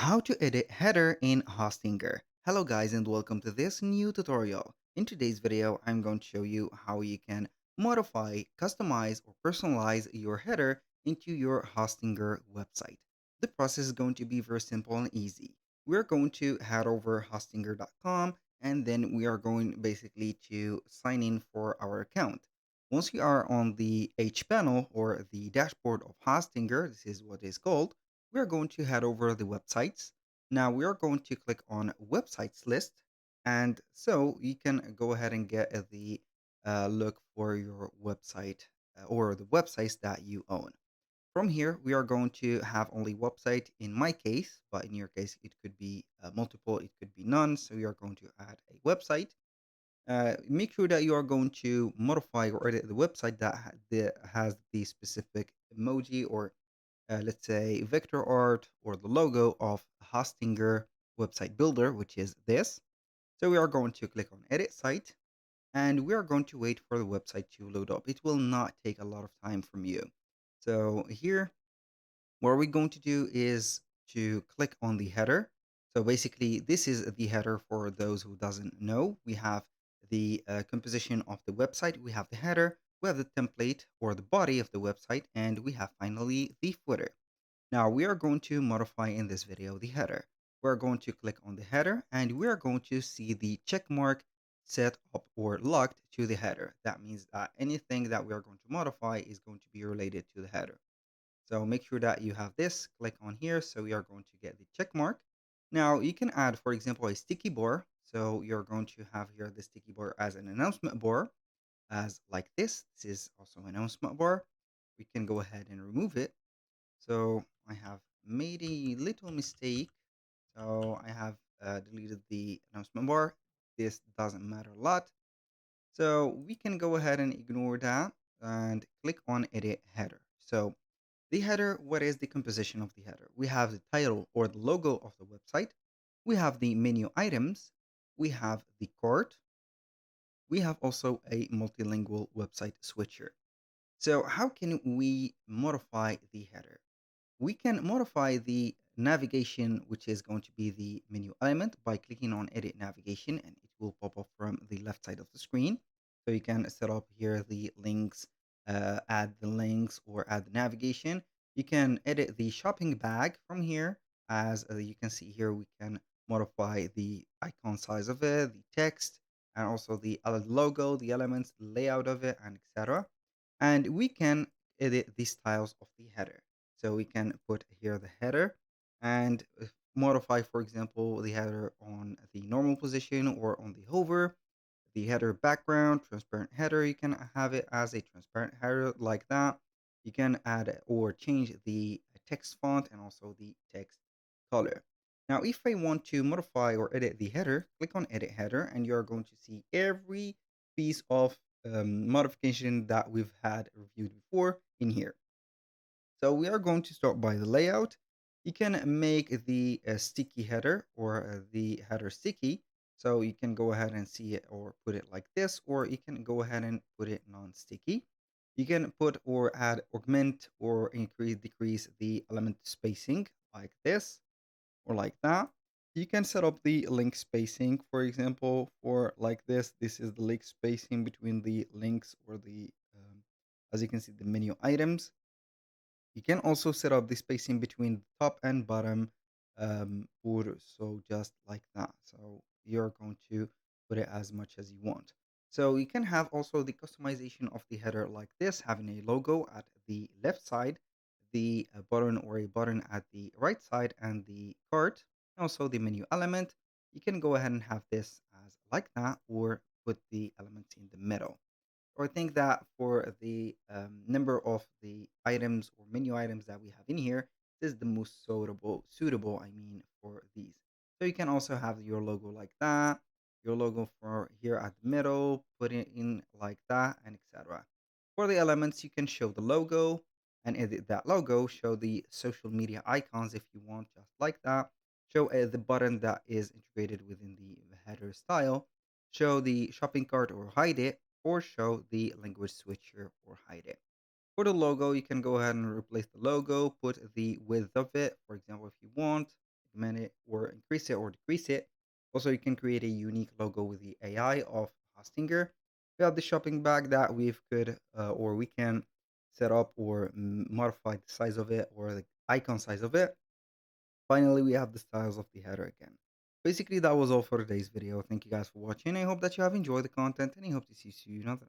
How to edit header in Hostinger. Hello guys and welcome to this new tutorial. In today's video, I'm going to show you how you can modify, customize, or personalize your header into your Hostinger website. The process is going to be very simple and easy. We're going to head over hostinger.com and then we are going basically to sign in for our account. Once you are on the H panel or the dashboard of Hostinger, this is what is called, we're going to head over the websites. Now we are going to click on websites list. And so you can go ahead and get the look for your website or the websites that you own. From here, we are going to have only website in my case, but in your case, it could be multiple, it could be none. So we are going to add a website. Make sure that you are going to modify or edit the website that has the specific emoji or let's say vector art or the logo of Hostinger website builder, which is this. So we are going to click on edit site and we are going to wait for the website to load up. It will not take a lot of time from you. So here, what we're going to do is to click on the header. So basically, this is the header for those who doesn't know. We have the composition of the website. We have the header. We have the template or the body of the website, and we have finally the footer. Now we are going to modify in this video the header. We're going to click on the header and we are going to see the check mark set up or locked to the header. That means that anything that we are going to modify is going to be related to the header. So make sure that you have this, click on here. So we are going to get the check mark. Now you can add, for example, a sticky bar. So you're going to have here the sticky bar as an announcement bar as like this. This is also an announcement bar. We can go ahead and remove it. So I have made a little mistake. So I have deleted the announcement bar. This doesn't matter a lot. So we can go ahead and ignore that and click on edit header. So the header, what is the composition of the header? We have the title or the logo of the website. We have the menu items. We have the cart. We have also a multilingual website switcher. So how can we modify the header? We can modify the navigation, which is going to be the menu element, by clicking on edit navigation and it will pop up from the left side of the screen. So you can set up here the links, add the links or add the navigation. You can edit the shopping bag from here. As you can see here, we can modify the icon size of it, the text, and also the logo, the elements, the layout of it, and etc. And we can edit the styles of the header. So we can put here the header and modify, for example, the header on the normal position or on the hover. The header background, transparent header, you can have it as a transparent header like that. You can add or change the text font and also the text color. Now, if I want to modify or edit the header, click on edit header and you're going to see every piece of modification that we've had reviewed before in here. So we are going to start by the layout. You can make the sticky header or the header sticky. So you can go ahead and see it or put it like this, or you can go ahead and put it non-sticky. You can put or add, augment or increase, decrease the element spacing like this or like that. You can set up the link spacing, for example, for like this. This is the link spacing between the links or the, as you can see, the menu items. You can also set up the spacing between top and bottom or so just like that. So you're going to put it as much as you want. So you can have also the customization of the header like this, having a logo at the left side, the button or a button at the right side, and the cart, and also the menu element. You can go ahead and have this as like that or put the elements in the middle. Or I think that for the number of the items or menu items that we have in here, this is the most suitable, I mean, for these. So you can also have your logo like that, your logo for here at the middle, put it in like that, and etc. For the elements, you can show the logo and edit that logo, show the social media icons if you want, just like that. Show the button that is integrated within the header style. Show the shopping cart or hide it, or show the language switcher or hide it. For the logo, you can go ahead and replace the logo, put the width of it, for example, if you want. segment it or increase it or decrease it. Also, you can create a unique logo with the AI of Hostinger. We have the shopping bag that we can set up or modify the size of it or the icon size of it. Finally, we have the styles of the header again. Basically, that was all for today's video. Thank you guys for watching. I hope that you have enjoyed the content and I hope to see you in another